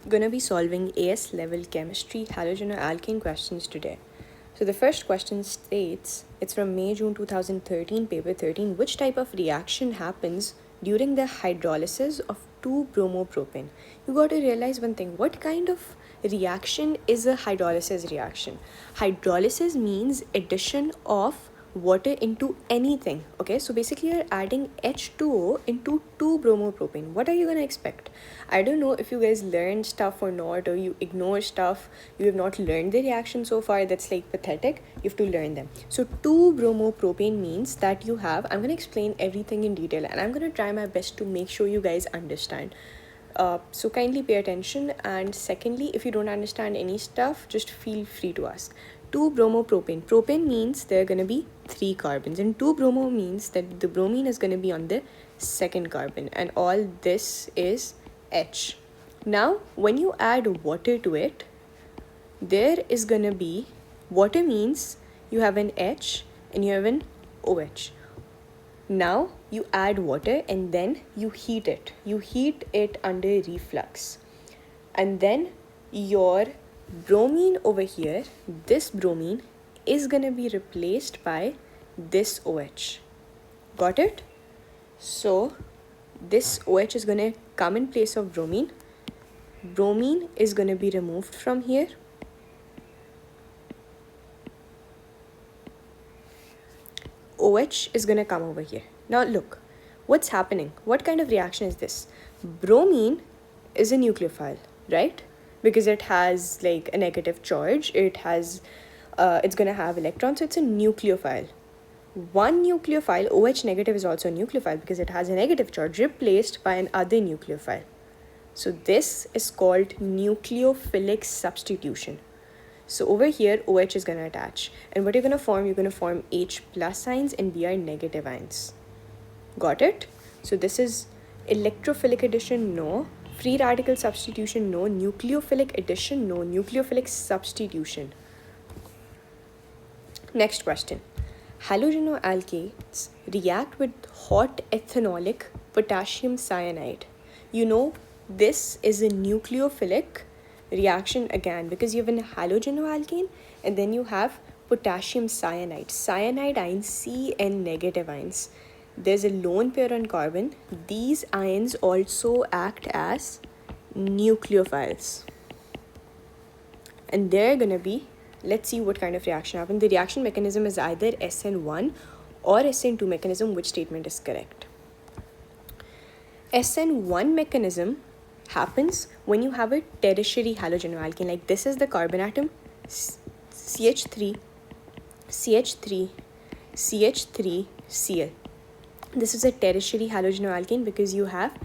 Gonna be solving AS level chemistry halogenoalkane questions today. So the first question states, it's from May-June 2013, paper 13, which type of reaction happens during the hydrolysis of 2-bromopropane? You got to realize one thing, what kind of reaction is a hydrolysis reaction? Hydrolysis means addition of water into anything. Okay, so basically you're adding H2O into 2-bromopropane. What are you gonna expect? I don't know if you guys learned stuff or not, or you ignore stuff, you have not learned the reaction so far. That's like pathetic. You have to learn them. So 2-bromopropane means that you have, I'm gonna explain everything in detail and I'm gonna try my best to make sure you guys understand. So kindly pay attention, and secondly, if you don't understand any stuff, just feel free to ask. 2-bromopropane. Propane means there are going to be 3 carbons, and 2-bromo means that the bromine is going to be on the second carbon, and all this is H. Now, when you add water to it, there is going to be, water means you have an H and you have an OH. Now you add water and then you heat it. You heat it under reflux. And then your bromine over here, this bromine is going to be replaced by this OH. Got it? So this OH is going to come in place of bromine. Bromine is going to be removed from here. OH is going to come over here. Now look, what's happening? What kind of reaction is this? Bromine is a nucleophile, right? Because it has like a negative charge. It has, it's going to have electrons, so it's a nucleophile. One nucleophile, OH negative, is also a nucleophile because it has a negative charge replaced by another nucleophile. So this is called nucleophilic substitution. So over here, OH is going to attach. And what you're going to form H plus ions and Br negative ions. Got it? So this is electrophilic addition, no. Free radical substitution, no. Nucleophilic addition, no. Nucleophilic substitution. Next question. Halogenoalkanes react with hot ethanolic potassium cyanide. You know, this is a nucleophilic reaction again because you have an halogenoalkane and then you have potassium cyanide. Cyanide ions, Cn negative ions. There's a lone pair on carbon. These ions also act as nucleophiles. And they're going to be, let's see what kind of reaction happens. The reaction mechanism is either SN1 or SN2 mechanism. Which statement is correct? SN1 mechanism happens when you have a tertiary halogenoalkane. Like this is the carbon atom, CH3, CH3, CH3, Cl. This is a tertiary halogenoalkane because you have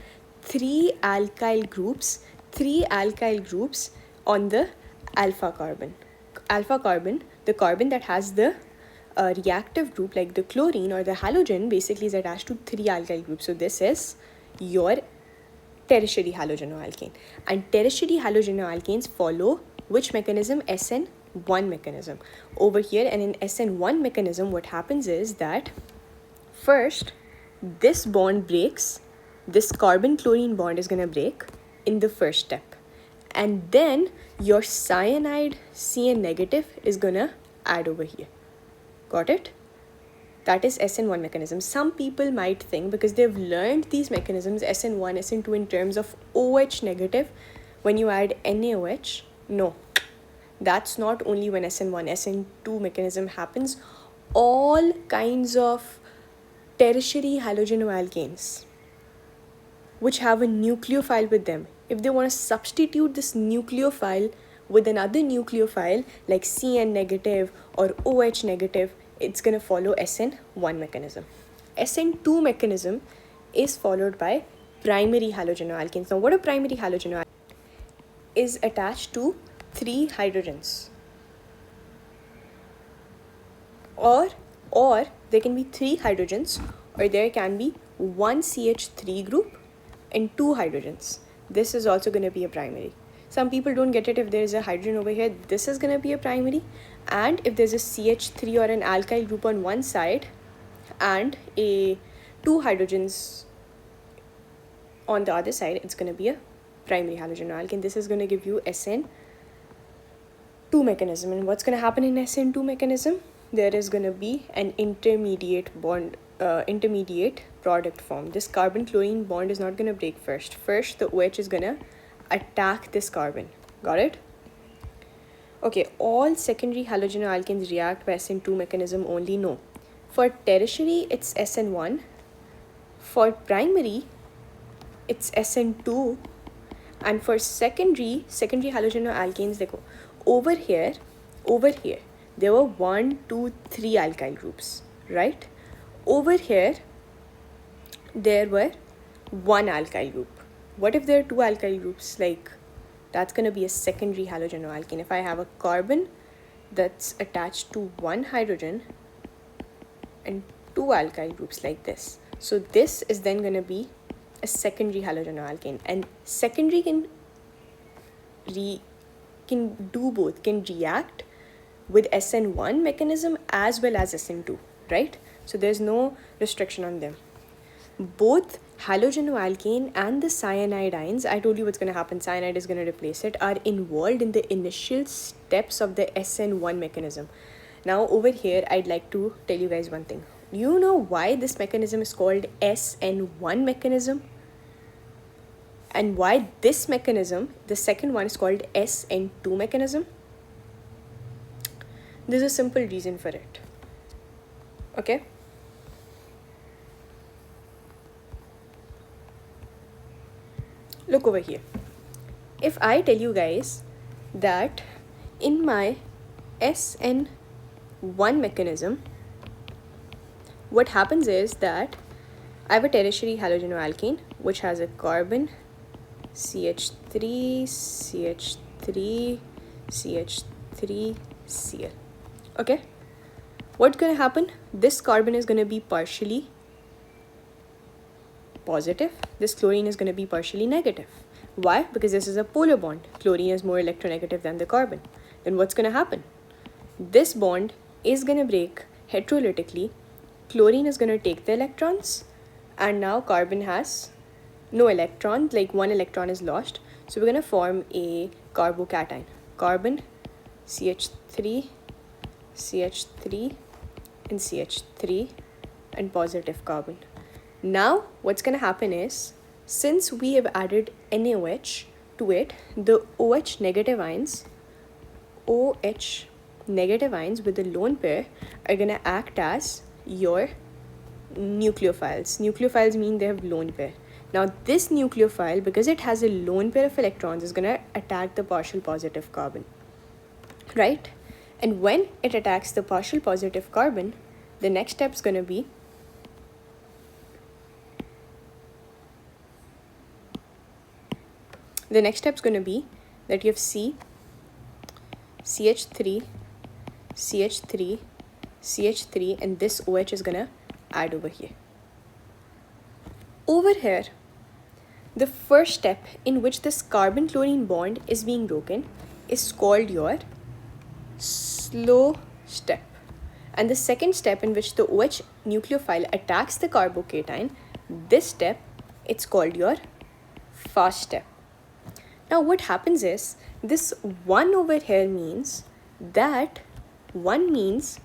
3 alkyl groups on the alpha carbon. Alpha carbon, the carbon that has the reactive group, like the chlorine or the halogen, basically is attached to 3 alkyl groups. So this is your tertiary halogenoalkane. And tertiary halogenoalkanes follow which mechanism? SN1 mechanism. Over here, and in SN1 mechanism, what happens is that first, this bond breaks. This carbon-chlorine bond is going to break in the first step. And then your cyanide Cn negative is going to add over here. Got it? That is SN1 mechanism. Some people might think, because they've learned these mechanisms, SN1, SN2, in terms of OH negative, when you add NaOH, no. That's not only when SN1, SN2 mechanism happens. All kinds of tertiary halogenoalkanes which have a nucleophile with them, if they want to substitute this nucleophile with another nucleophile like Cn negative or OH negative, it's going to follow SN1 mechanism. SN2 mechanism is followed by primary halogenoalkanes. Now what a primary halogenoalkane is attached to 3 hydrogens, or there can be 3 hydrogens, or there can be 1 CH3 group and 2 hydrogens. This is also going to be a primary. Some people don't get it. If there's a hydrogen over here, this is going to be a primary. And if there's a CH3 or an alkyl group on one side and a 2 hydrogens on the other side, it's going to be a primary halogenoalkane. This is going to give you SN2 mechanism. And what's going to happen in SN2 mechanism? There is going to be an intermediate bond, intermediate product form. This carbon-chlorine bond is not going to break first. First, the OH is going to attack this carbon. Got it? Okay, all secondary halogenoalkanes react by SN2 mechanism only? No. For tertiary, it's SN1. For primary, it's SN2. And for secondary halogenoalkanes, देखो, over here, there were 1, 2, 3 alkyl groups, right? Over here, there were 1 alkyl group. What if there are 2 alkyl groups? Like, that's going to be a secondary halogenoalkane. If I have a carbon that's attached to 1 hydrogen and 2 alkyl groups like this. So this is then going to be a secondary halogenoalkane. And secondary can do both, can react with SN1 mechanism as well as SN2, right? So there's no restriction on them. Both halogenoalkane and the cyanides, I told you what's going to happen, cyanide is going to replace it, are involved in the initial steps of the SN1 mechanism. Now over here, I'd like to tell you guys one thing. You know why this mechanism is called SN1 mechanism? And why this mechanism, the second one, is called SN2 mechanism? There's a simple reason for it. Okay? Look over here. If I tell you guys that in my SN1 mechanism, what happens is that I have a tertiary halogenoalkane which has a carbon, CH3, CH3, CH3, Cl. Okay? What's going to happen? This carbon is going to be partially positive. This chlorine is going to be partially negative. Why? Because this is a polar bond. Chlorine is more electronegative than the carbon. Then what's going to happen? This bond is going to break heterolytically. Chlorine is going to take the electrons, and now carbon has no electron, like 1 electron is lost. So we're going to form a carbocation. Carbon, CH3, CH3, and CH3, and positive carbon. Now what's going to happen is, since we have added NaOH to it, the OH negative ions with the lone pair are going to act as your nucleophiles. Nucleophiles mean they have lone pair. Now this nucleophile, because it has a lone pair of electrons, is going to attack the partial positive carbon, right? And when it attacks the partial positive carbon, the next step is going to be that you have CH3, CH3, CH3, and this OH is going to add over here. Over here, the first step in which this carbon-chlorine bond is being broken is called your slow step. And the second step in which the OH nucleophile attacks the carbocation, this step, it's called your fast step. Now what happens is, this 1 over here means that 1 means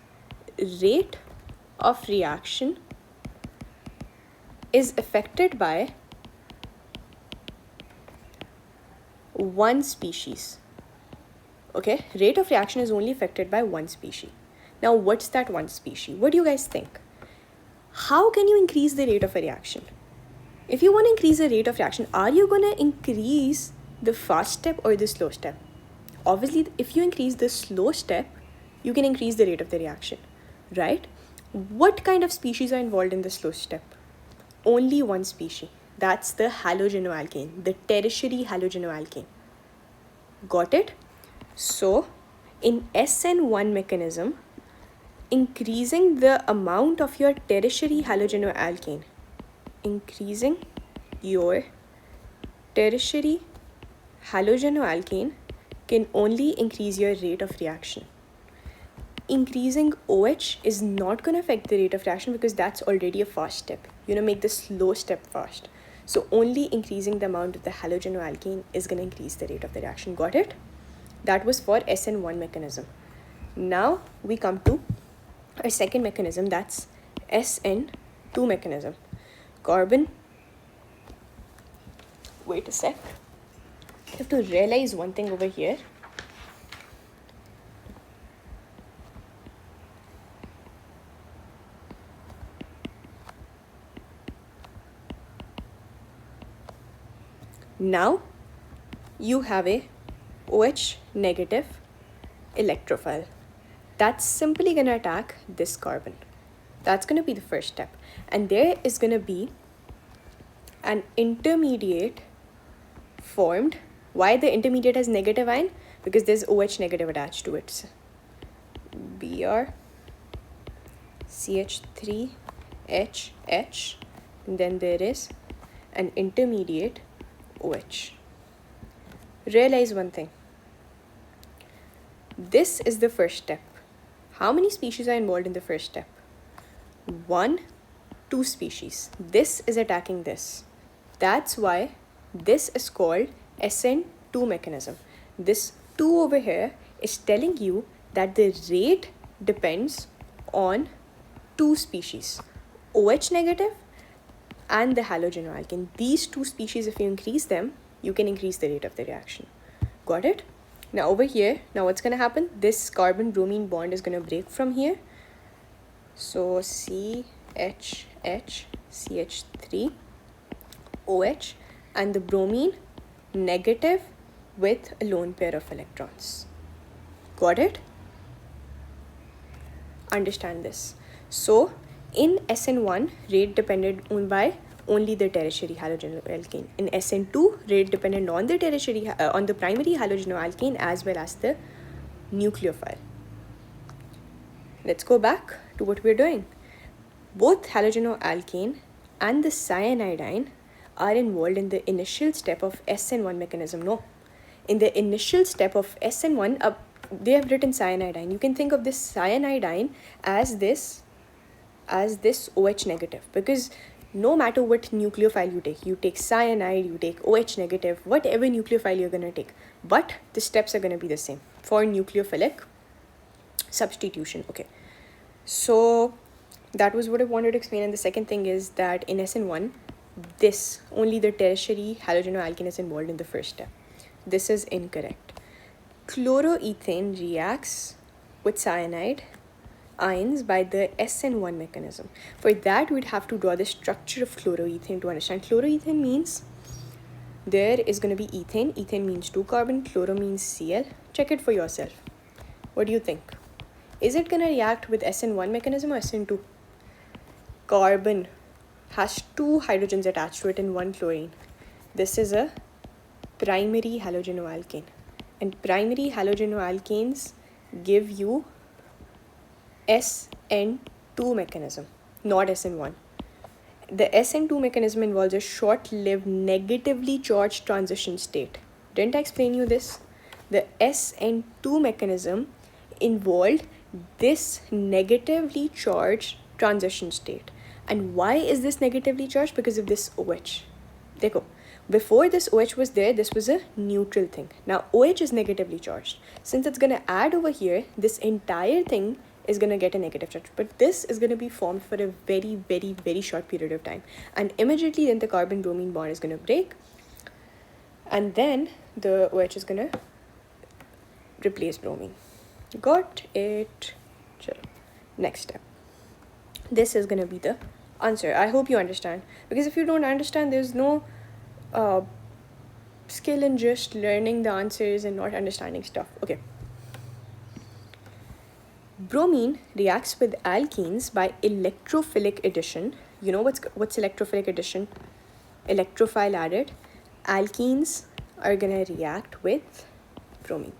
rate of reaction is affected by one species. Okay, rate of reaction is only affected by one species. Now what's that one species? What do you guys think? How can you increase the rate of a reaction? If you want to increase the rate of reaction, are you going to increase the fast step or the slow step? Obviously, if you increase the slow step, you can increase the rate of the reaction, right? What kind of species are involved in the slow step? Only one species. That's the halogenoalkane, the tertiary halogenoalkane. Got it? So, in SN1 mechanism, increasing the amount of your tertiary halogenoalkane, increasing your tertiary halogenoalkane can only increase your rate of reaction. Increasing OH is not going to affect the rate of reaction because that's already a fast step. You know, make the slow step fast. So only increasing the amount of the halogenoalkane is going to increase the rate of the reaction. Got it? That was for SN1 mechanism. Now we come to our second mechanism, that's SN2 mechanism. Carbon, wait a sec. You have to realize one thing over here. Now you have a OH negative electrophile. That's simply going to attack this carbon. That's going to be the first step. And there is going to be an intermediate formed. Why the intermediate has negative ion? Because there's OH negative attached to it. Br CH3 HH, and then there is an intermediate OH. Realize one thing. This is the first step. How many species are involved in the first step? 1, 2 species. This is attacking this. That's why this is called SN2 mechanism. This 2 over here is telling you that the rate depends on 2 species, OH negative and the halogenoalkane. These 2 species, if you increase them, you can increase the rate of the reaction. Got it? Now over here, now what's going to happen? This carbon-bromine bond is going to break from here. So CH, CH3, OH, and the bromine negative with a lone pair of electrons. Got it? Understand this. So in SN1, rate depended by only the tertiary halogenoalkane. In SN2, rate dependent on the tertiary on the primary halogenoalkane as well as the nucleophile. Let's go back to what we're doing. Both halogenoalkane and the cyanidine are involved in the initial step of SN1 mechanism. No, in the initial step of SN1, they have written cyanidine. You can think of this cyanidine as this OH negative, because no matter what nucleophile you take cyanide, you take OH negative, whatever nucleophile you're going to take, but the steps are going to be the same for nucleophilic substitution. Okay, so that was what I wanted to explain. And the second thing is that in SN1, this only the tertiary halogenoalkane is involved in the first step. This is incorrect. Chloroethane reacts with cyanide ions by the SN1 mechanism. For that, we'd have to draw the structure of chloroethane to understand. Chloroethane means there is going to be ethane. Ethane means 2 carbon. Chloro means Cl. Check it for yourself. What do you think? Is it going to react with SN1 mechanism or SN2? Carbon has 2 hydrogens attached to it in 1 chlorine. This is a primary halogenoalkane. And primary halogenoalkanes give you SN2 mechanism, not SN1. The SN2 mechanism involves a short-lived negatively charged transition state. Didn't I explain you this? The SN2 mechanism involved this negatively charged transition state. And why is this negatively charged? Because of this OH. Dekho, before this OH was there, this was a neutral thing. Now OH is negatively charged. Since it's going to add over here, this entire thing is going to get a negative charge, but this is going to be formed for a very, very, very short period of time, and immediately then the carbon-bromine bond is going to break, and then the OH is going to replace bromine. Got it? Chalo. Next step. This is going to be the answer. I hope you understand, because if you don't understand, there's no skill in just learning the answers and not understanding stuff. Okay. Bromine reacts with alkenes by electrophilic addition. You know what's electrophilic addition? Electrophile added. Alkenes are going to react with bromine,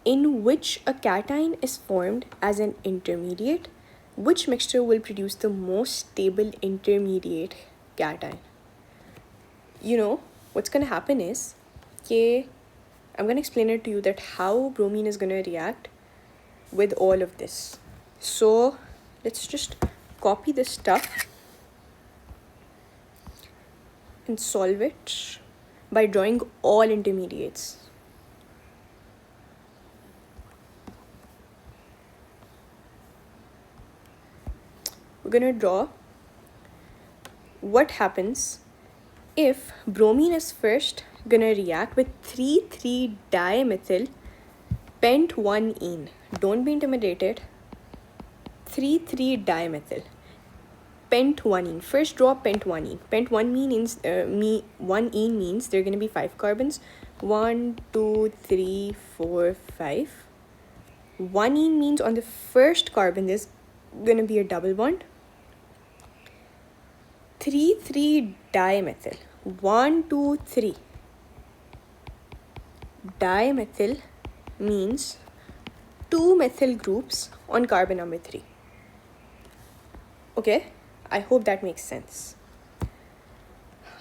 in which a cation is formed as an intermediate. Which mixture will produce the most stable intermediate cation? You know, what's going to happen is, I'm going to explain it to you that how bromine is going to react with all of this. So let's just copy this stuff. and solve it by drawing all intermediates. We're gonna draw what happens if bromine is first gonna react with 3,3-dimethyl pent-1-ene. Don't be intimidated. 3,3-dimethyl pent-1-ene. First draw pent-1-ene. Pent-1-ene means 1-ene means there are gonna be 5 carbons. 1, 2, 3, 4, 5. 1-ene means on the first carbon there's gonna be a double bond. 3,3-dimethyl. 1, 2, 3. Dimethyl means 2 methyl groups on carbon number 3. Okay, I hope that makes sense.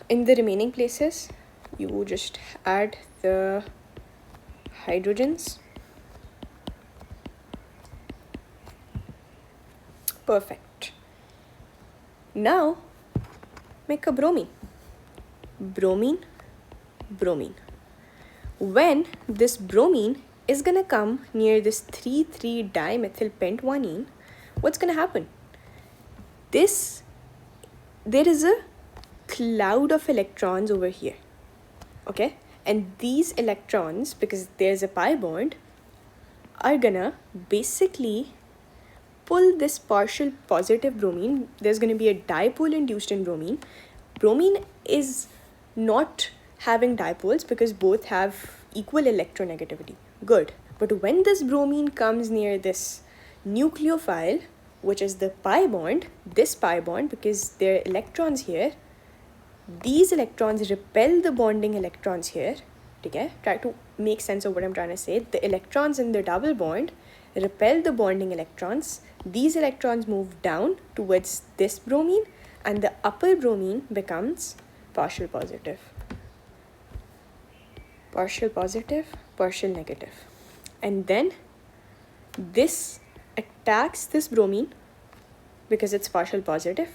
In the remaining places, you just add the hydrogens. Perfect. Now, make a bromine. Bromine, bromine. When this bromine is gonna come near this 3,3-dimethyl pent-1-ene, what's gonna happen? There is a cloud of electrons over here, okay? And these electrons, because there's a pi bond, are gonna basically pull this partial positive bromine. There's gonna be a dipole induced in bromine. Bromine is not having dipoles because both have equal electronegativity. Good. But when this bromine comes near this nucleophile, which is the pi bond, this pi bond, because there are electrons here, these electrons repel the bonding electrons here. Okay? Try to make sense of what I'm trying to say. The electrons in the double bond repel the bonding electrons. These electrons move down towards this bromine, and the upper bromine becomes partial positive. Partial positive, partial negative. And then this attacks this bromine because it's partial positive.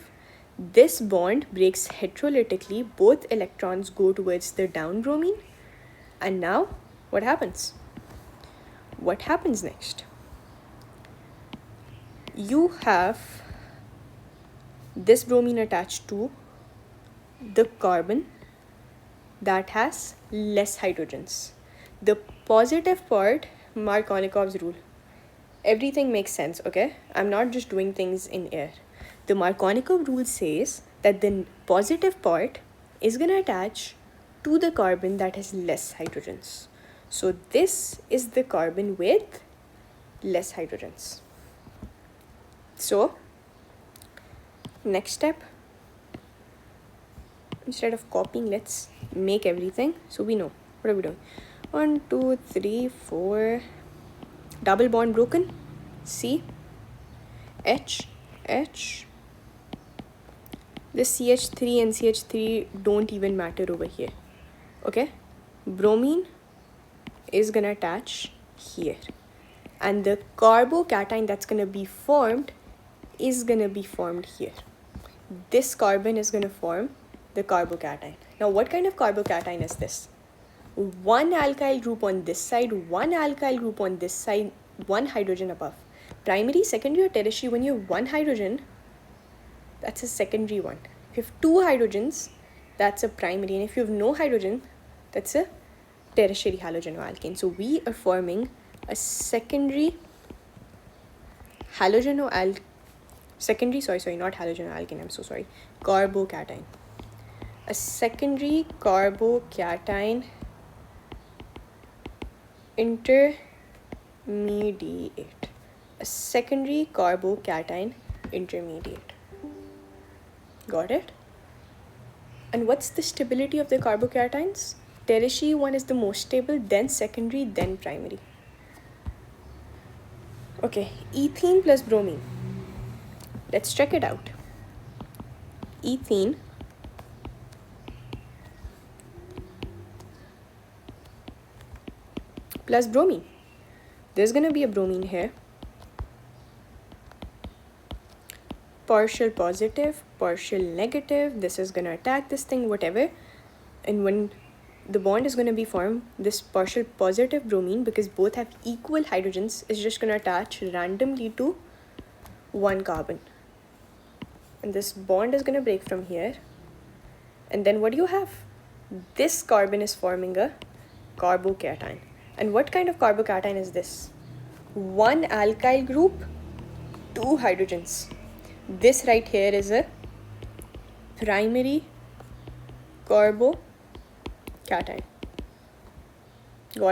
This bond breaks heterolytically. Both electrons go towards the down bromine. And now, what happens? What happens next? You have this bromine attached to the carbon that has less hydrogens. The positive part, Markovnikov's rule. Everything makes sense, okay? I'm not just doing things in air. The Markovnikov rule says that the positive part is going to attach to the carbon that has less hydrogens. So this is the carbon with less hydrogens. So, next step, instead of copying, let's make everything so we know. What are we doing? 1, 2, 3, 4. Double bond broken. C. H. H. This CH3 and CH3 don't even matter over here. Okay? Bromine is gonna attach here. And the carbocation that's gonna be formed is gonna be formed here. This carbon is gonna form the carbocation. Now, what kind of carbocation is this? One alkyl group on this side, one alkyl group on this side, one hydrogen above. Primary, secondary, or tertiary, when you have one hydrogen, that's a secondary one. If you have two hydrogens, that's a primary. And if you have no hydrogen, that's a tertiary halogenoalkane. So we are forming a secondary halogenoalkane. Not halogenoalkane, I'm so sorry. Carbocation. A secondary carbocation intermediate. A secondary carbocation intermediate. Got it? And what's the stability of the carbocations? Tertiary one is the most stable, then secondary, then primary. Okay, ethene plus bromine. Let's check it out. Ethene plus bromine. There's going to be a bromine here. Partial positive, partial negative. This is going to attack this thing, whatever. And when the bond is going to be formed, this partial positive bromine, because both have equal hydrogens, is just going to attach randomly to one carbon. And this bond is going to break from here. And then what do you have? This carbon is forming a carbocation. And what kind of carbocation is this? One alkyl group, two hydrogens. This right here is a primary carbocation. Got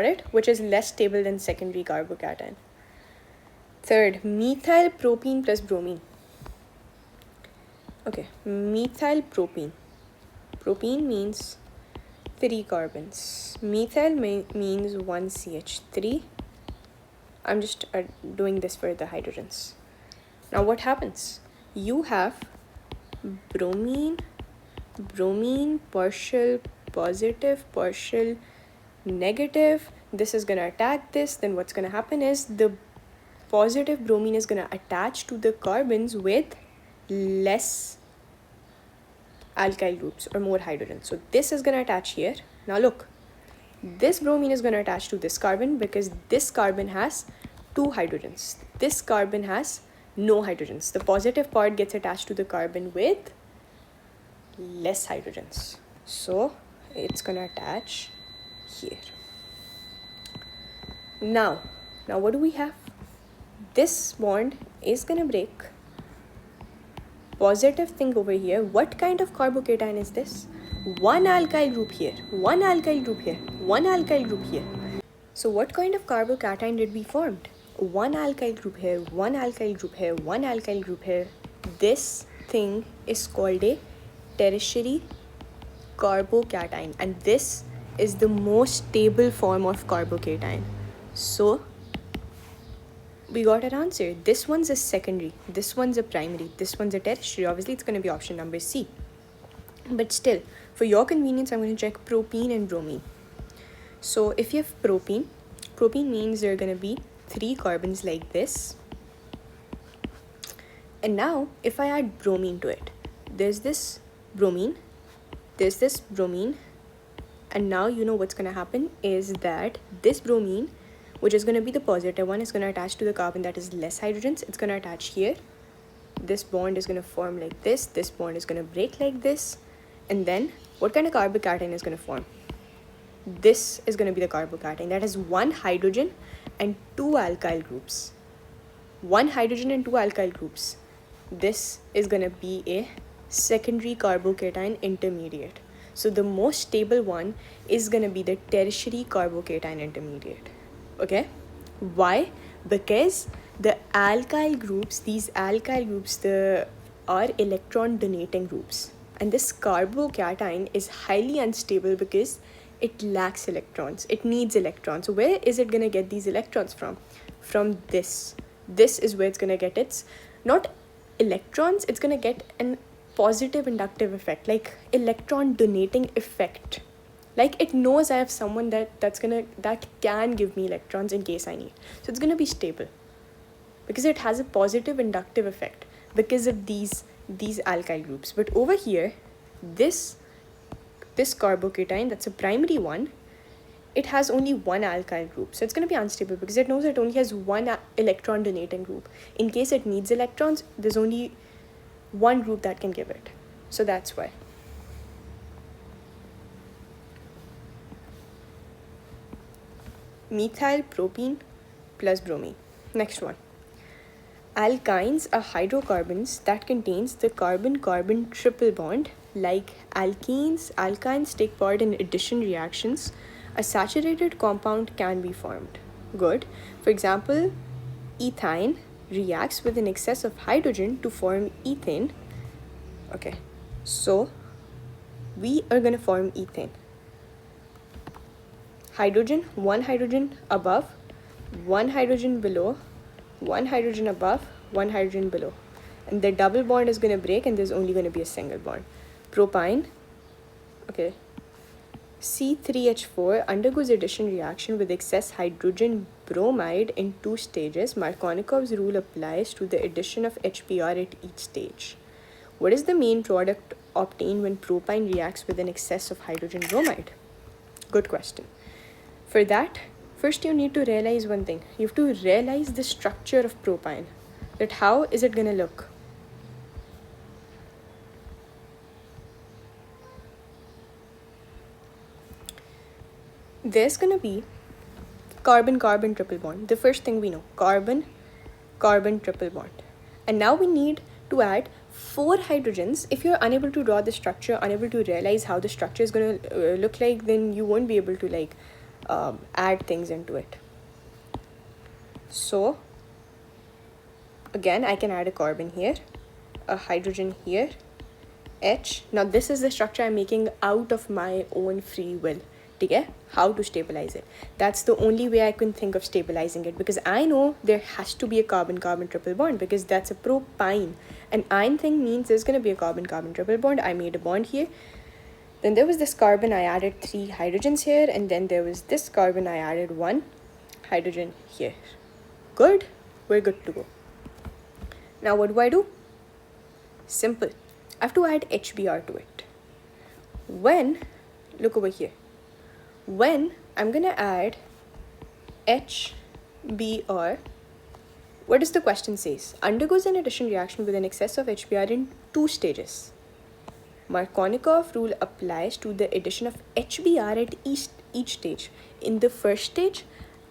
it? Which is less stable than secondary carbocation. Third, methyl propene plus bromine. Okay, methyl propene. Propene means 3 carbons. Methyl means 1 CH3. I'm just doing this for the hydrogens. Now what happens? You have bromine, partial positive, partial negative. This is going to attack this. Then what's going to happen is the positive bromine is going to attach to the carbons with less alkyl groups or more hydrogen. So this is going to attach here. Now look, this bromine is going to attach to this carbon because this carbon has 2 hydrogens. This carbon has no hydrogens. The positive part gets attached to the carbon with less hydrogens. So it's going to attach here. Now what do we have? This bond is going to break. Positive thing over here. What kind of carbocation is this? One alkyl group here, one alkyl group here, one alkyl group here. So what kind of carbocation did we form? One alkyl group here, one alkyl group here, one alkyl group here. This thing is called a tertiary carbocation, and this is the most stable form of carbocation. So we got our answer. This one's a secondary, this one's a primary, this one's a tertiary. Obviously it's going to be option number C. But still, for your convenience, I'm going to check propene and bromine. So if you have propene means there are going to be 3 carbons like this. And now if I add bromine to it, there's this bromine, and now you know what's going to happen is that this bromine, which is going to be the positive one, is going to attach to the carbon that is less hydrogens. It's going to attach here. This bond is going to form like this. This bond is going to break like this. And then what kind of carbocation is going to form? This is going to be the carbocation that has 1 hydrogen and 2 alkyl groups. 1 hydrogen and 2 alkyl groups. This is going to be a secondary carbocation intermediate. So the most stable one is going to be the tertiary carbocation intermediate. Okay, why? Because the alkyl groups, these alkyl groups, are electron donating groups, and this carbocation is highly unstable because it lacks electrons. It needs electrons. So where is it going to get these electrons from? From this is where it's going to get its, not electrons, it's going to get an positive inductive effect, like electron donating effect. Like it knows I have someone that can give me electrons in case I need. So it's going to be stable because it has a positive inductive effect because of these alkyl groups. But over here, this carbocation, that's a primary one, it has only 1 alkyl group. So it's going to be unstable because it knows it only has 1 electron donating group. In case it needs electrons, there's only 1 group that can give it. So that's why. Methyl propene plus bromine. Next one. Alkynes are hydrocarbons that contains the carbon-carbon triple bond. Like alkynes take part in addition reactions. A saturated compound can be formed. Good. For example, ethane reacts with an excess of hydrogen to form ethane. Okay, so we are going to form ethane. Hydrogen, 1 hydrogen above, 1 hydrogen below, 1 hydrogen above, 1 hydrogen below. And the double bond is going to break and there's only going to be a single bond. Propine, okay, C3H4 undergoes addition reaction with excess hydrogen bromide in 2 stages. Markovnikov's rule applies to the addition of HBr at each stage. What is the main product obtained when propine reacts with an excess of hydrogen bromide? Good question. For that, first you need to realize one thing. You have to realize the structure of propine. That how is it gonna look? There's gonna be carbon-carbon triple bond. The first thing we know, carbon-carbon triple bond. And now we need to add 4 hydrogens. If you're unable to draw the structure, unable to realize how the structure is going to look like, then you won't be able to add things into it. So again, I can add a carbon here, a hydrogen here, H. Now this is the structure I'm making out of my own free will. Okay? How to stabilize it. That's the only way I can think of stabilizing it, because I know there has to be a carbon-carbon triple bond, because that's a propine. And ine thing means there's going to be a carbon-carbon triple bond. I made a bond here. Then there was this carbon, I added 3 hydrogens here. And then there was this carbon, I added 1 hydrogen here. Good? We're good to go. Now what do? Simple. I have to add HBr to it. Look over here. When I'm going to add HBr, what does the question says? Undergoes an addition reaction with an excess of HBr in 2 stages. Markovnikov rule applies to the addition of HBr at each stage. In the first stage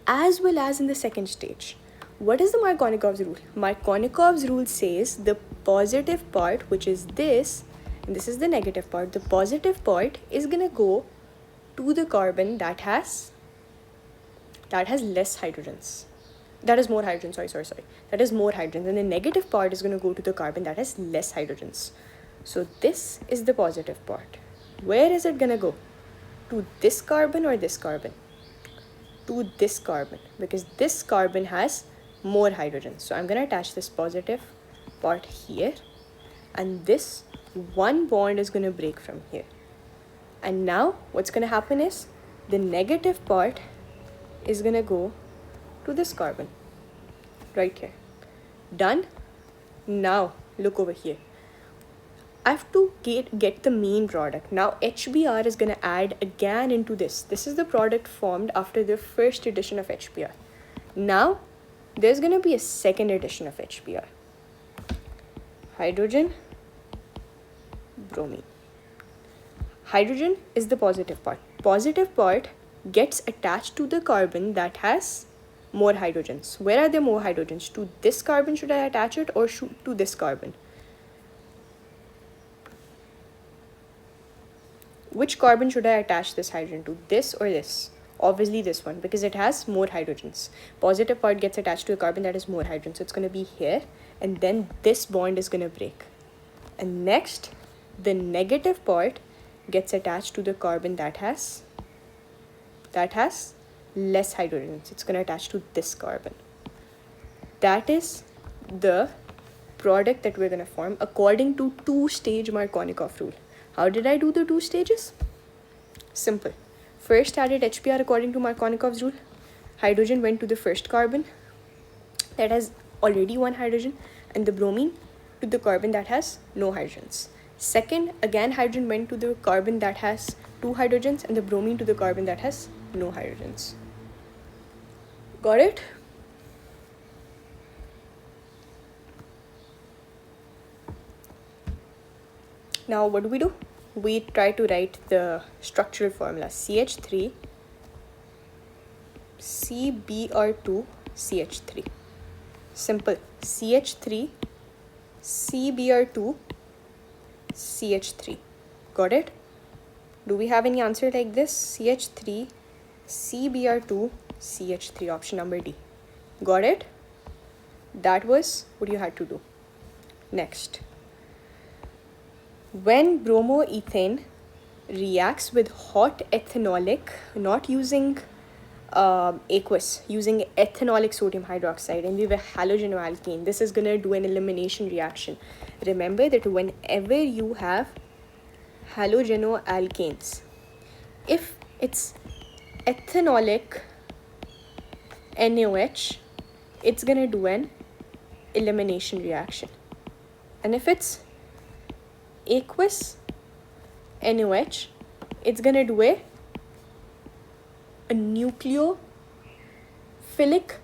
as well as in the second stage. What is the Markovnikov's rule? Markovnikov's rule says the positive part, which is this, and this is the negative part. The positive part is going to go to the carbon that has less hydrogens. That is more hydrogen, sorry. That is more hydrogens. And the negative part is going to go to the carbon that has less hydrogens. So this is the positive part. Where is it going to go? To this carbon or this carbon? To this carbon, because this carbon has more hydrogens. So I'm going to attach this positive part here, and this one bond is going to break from here. And now what's going to happen is the negative part is going to go to this carbon right here. Done? Now look over here. I have to get the main product. Now HBr is going to add again into this. This is the product formed after the first addition of HBr. Now there's going to be a second addition of HBr. Hydrogen, bromine. Hydrogen is the positive part. Positive part gets attached to the carbon that has more hydrogens. Where are there more hydrogens? To this carbon should I attach it, or to this carbon? Which carbon should I attach this hydrogen to? This or this? Obviously this one, because it has more hydrogens. Positive part gets attached to a carbon that has more hydrogens. So it's going to be here, and then this bond is going to break. And next, the negative part gets attached to the carbon that has less hydrogens. It's going to attach to this carbon. That is the product that we're going to form according to 2-stage Markovnikov rule. How did I do the 2 stages? Simple. First added HBr according to Markovnikov's rule. Hydrogen went to the first carbon that has already 1 hydrogen, and the bromine to the carbon that has no hydrogens. Second, again hydrogen went to the carbon that has 2 hydrogens, and the bromine to the carbon that has no hydrogens. Got it? Now what do? We try to write the structural formula. CH3 CBr2 CH3. Simple. CH3 CBr2 CH3. Got it? Do we have any answer like this? CH3 CBr2 CH3, option number D. Got it? That was what you had to do. Next, when bromoethane reacts with hot ethanolic, not using aqueous, using ethanolic sodium hydroxide, and we have a halogenoalkane, this is going to do an elimination reaction. Remember that whenever you have halogenoalkanes, if it's ethanolic NaOH, it's going to do an elimination reaction. And if it's aqueous NaOH, it's gonna do a nucleophilic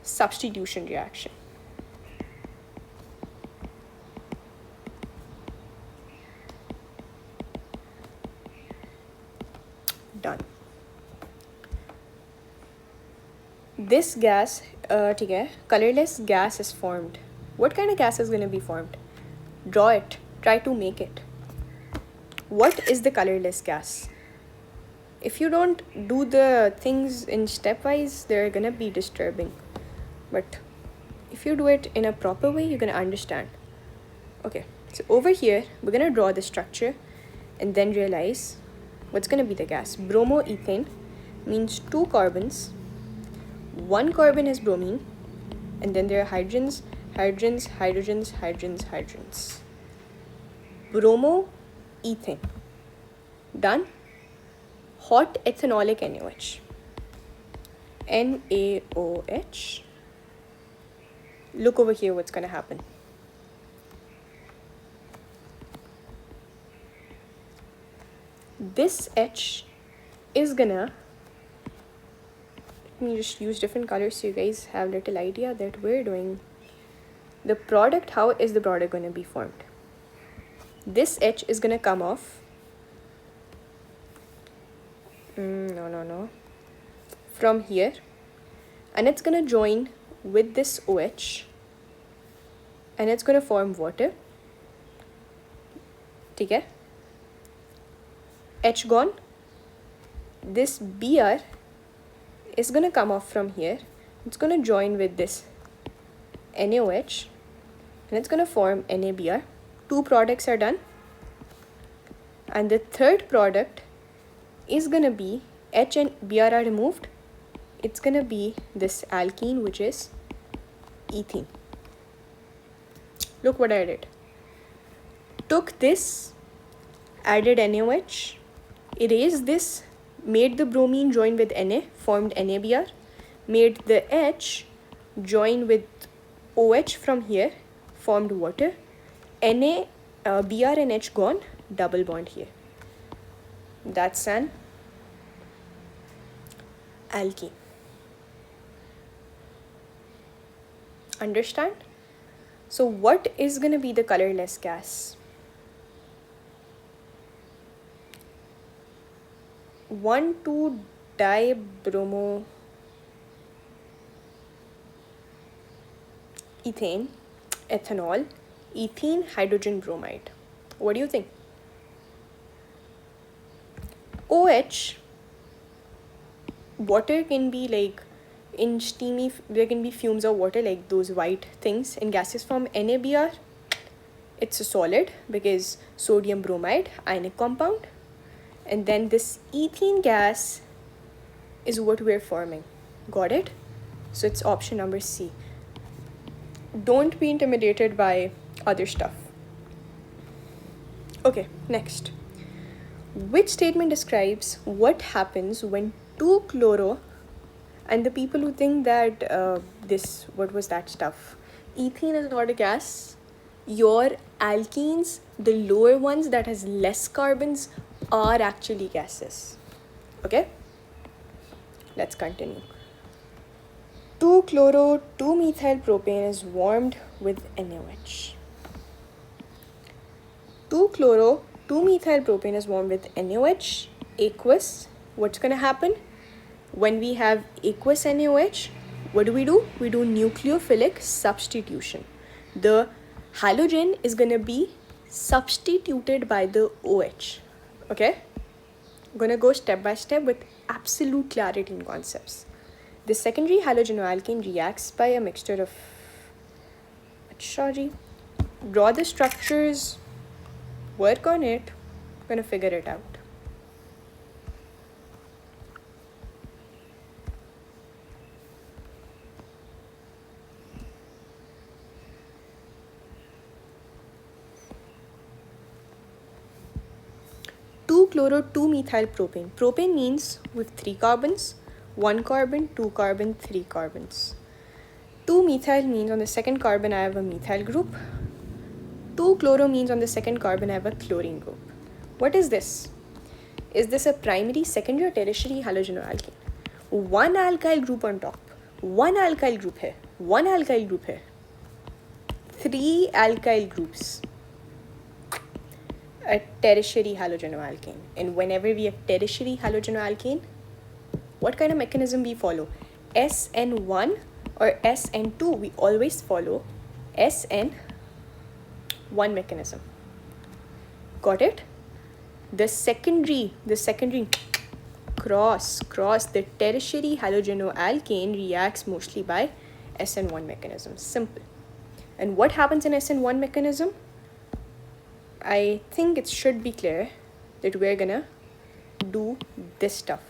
substitution reaction. Done. This gas, colorless gas is formed. What kind of gas is going to be formed? Draw it. Try to make it. What is the colorless gas? If you don't do the things in stepwise, they're going to be disturbing. But if you do it in a proper way, you're going to understand. Okay, so over here, we're going to draw the structure and then realize what's going to be the gas. Bromoethane means 2 carbons. 1 carbon is bromine, and then there are hydrogens, hydrogens, hydrogens, hydrogens, hydrogens. Bromoethane. Done. Hot ethanolic NaOH. NaOH. Look over here what's going to happen. This H is gonna, let me just use different colors so you guys have a little idea that we're doing the product. How is the product going to be formed? This H is going to come off. From here, and it's going to join with this OH, and it's going to form water. Okay? H gone. This Br is going to come off from here. It's going to join with this NaOH, and it's going to form NaBr. 2 products are done, and the third product is going to be H and Br are removed. It's going to be this alkene, which is ethene. Look what I did. Took this, added NaOH, erased this, made the bromine join with Na, formed NaBr, made the H join with OH from here, formed water. Br and H gone, double bond here. That's an alkene. Understand? So what is going to be the colorless gas? 1,2-dibromoethane, ethanol, ethene, hydrogen bromide. What do you think? OH, water can be like in steamy, there can be fumes of water like those white things in gaseous form. NaBr, it's a solid because sodium bromide, ionic compound. And then this ethene gas is what we're forming. Got it? So it's option number C. Don't be intimidated by other stuff. Okay, next. Which statement describes what happens when 2-chloro, and the people who think that what was that stuff? Ethene is not a gas. Your alkenes, the lower ones that has less carbons, are actually gases. Okay? Let's continue. 2-chloro-2-methyl-propane is warmed with NaOH. 2-chloro-2-methyl-propane is warmed with NaOH, aqueous. What's going to happen? When we have aqueous NaOH, what do? We do nucleophilic substitution. The halogen is going to be substituted by the OH. Okay? I'm going to go step by step with absolute clarity in concepts. The secondary halogenoalkane reacts by a mixture of... Draw the structures, work on it, I'm going to figure it out. Chloro-2-methyl-propane. Propane means with 3 carbons, 1 carbon, 2 carbon, 3 carbons. 2-methyl means on the second carbon I have a methyl group. Two chloramines on the second carbon have a chlorine group. What is this? Is this a primary, secondary or tertiary halogenoalkane? One alkyl group on top, one alkyl group here, one alkyl group here, three alkyl groups, a tertiary halogenoalkane. And whenever we have tertiary halogenoalkane, what kind of mechanism we follow? SN1 or SN2, we always follow SN1 mechanism. Got it? The secondary cross, the tertiary halogenoalkane reacts mostly by SN1 mechanism. Simple. And what happens in SN1 mechanism? I think it should be clear that we're gonna do this stuff.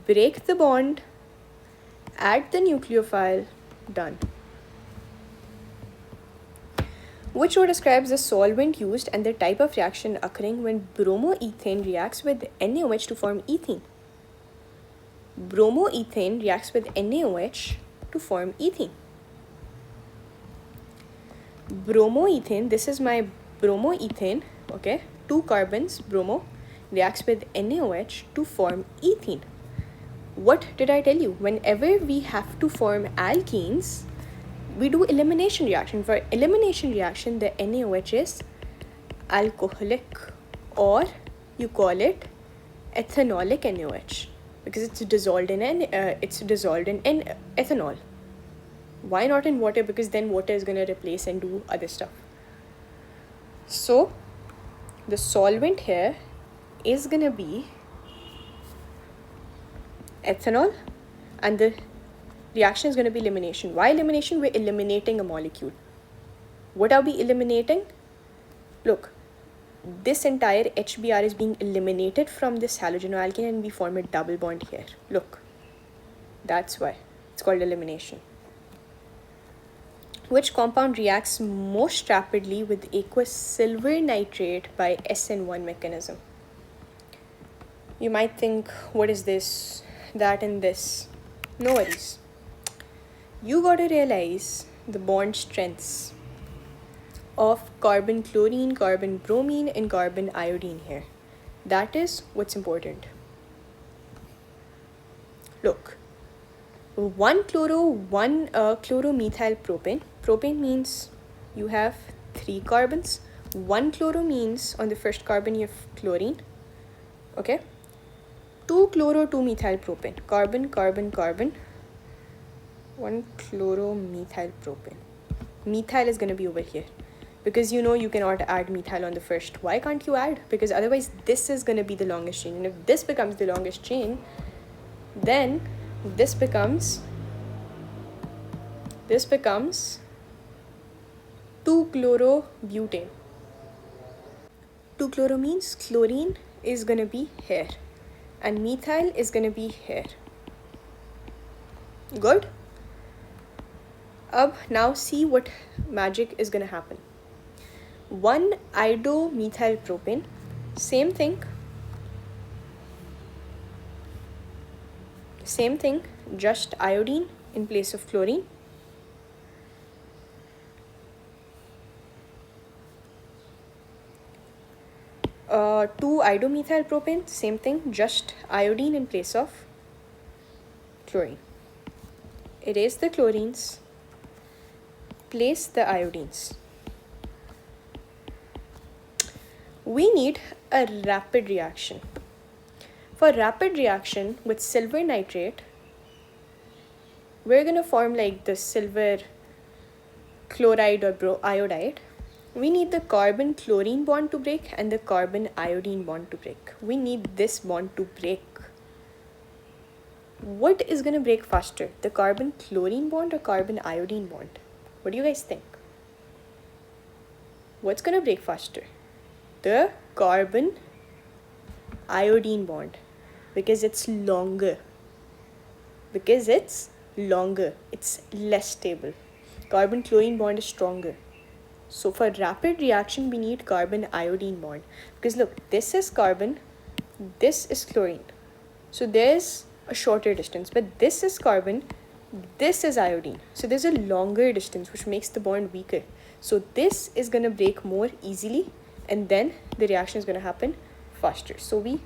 Break the bond, add the nucleophile, done. Which row describes the solvent used and the type of reaction occurring when bromoethane reacts with NaOH to form ethene? Bromoethane reacts with NaOH to form ethene. Bromoethane, this is my bromoethane, okay? Two carbons, bromo, reacts with NaOH to form ethene. What did I tell you? Whenever we have to form alkenes, we do elimination reaction. For elimination reaction, the NaOH is alcoholic, or you call it ethanolic NaOH, because it's dissolved in ethanol. Why not in water? Because then water is going to replace and do other stuff. So the solvent here is going to be ethanol, and the reaction is going to be elimination. Why elimination? We're eliminating a molecule. What are we eliminating? Look, this entire HBr is being eliminated from this halogenoalkane and we form a double bond here. Look, that's why it's called elimination. Which compound reacts most rapidly with aqueous silver nitrate by SN1 mechanism? You might think, what is this, that and this? No worries. You got to realize the bond strengths of carbon chlorine, carbon bromine, and carbon iodine here. That is what's important. Look, one chloromethyl propane. Propane means you have three carbons. One chloro means on the first carbon you have chlorine. Okay. Two chloro, two methyl propane. Carbon, carbon, carbon. One chloromethyl propane. Methyl is going to be over here, because you know you cannot add methyl on the first. Why can't you add? Because otherwise this is going to be the longest chain, and if this becomes the longest chain, then this becomes 2-chlorobutane. 2-chloro means chlorine is going to be here and methyl is going to be here. Good? Now see what magic is going to happen. One iodomethyl propane, same thing, just iodine in place of chlorine. Two iodomethyl propane, same thing, just iodine in place of chlorine. Erase the chlorines, place the iodines. We need a rapid reaction. For rapid reaction with silver nitrate, we're going to form like the silver chloride or iodide. We need the carbon chlorine bond to break and the carbon iodine bond to break. We need this bond to break. What is going to break faster, the carbon chlorine bond or carbon iodine bond? What do you guys think? What's going to break faster? The carbon iodine bond, because it's longer. It's less stable. Carbon chlorine bond is stronger. So for rapid reaction, we need carbon iodine bond. Because look, this is carbon, this is chlorine. So there's a shorter distance, but this is carbon, This is iodine. So there's a longer distance which makes the bond weaker. So this is going to break more easily and then the reaction is going to happen faster. So we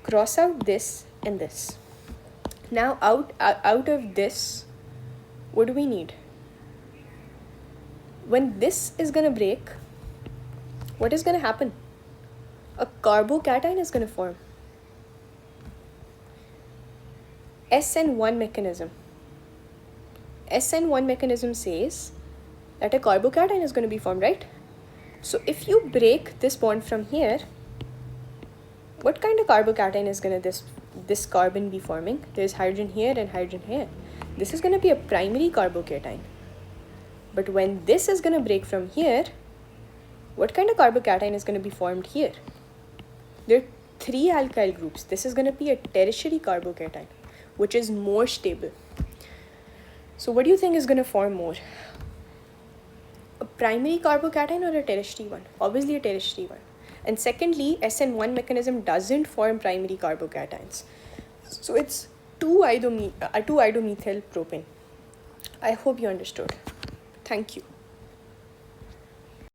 cross out this and this. Now out of this, what do we need? When this is going to break, what is going to happen? A carbocation is going to form. SN1 mechanism. SN1 mechanism says that a carbocation is going to be formed, right? So if you break this bond from here, what kind of carbocation is going to this carbon be forming? There's hydrogen here and hydrogen here. This is going to be a primary carbocation. But when this is going to break from here, what kind of carbocation is going to be formed here? There are 3 alkyl groups. This is going to be a tertiary carbocation, which is more stable. So what do you think is going to form more? A primary carbocation or a tertiary one? Obviously a tertiary one. And secondly, SN1 mechanism doesn't form primary carbocations. So it's 2-isomethyl propane. I hope you understood. Thank you.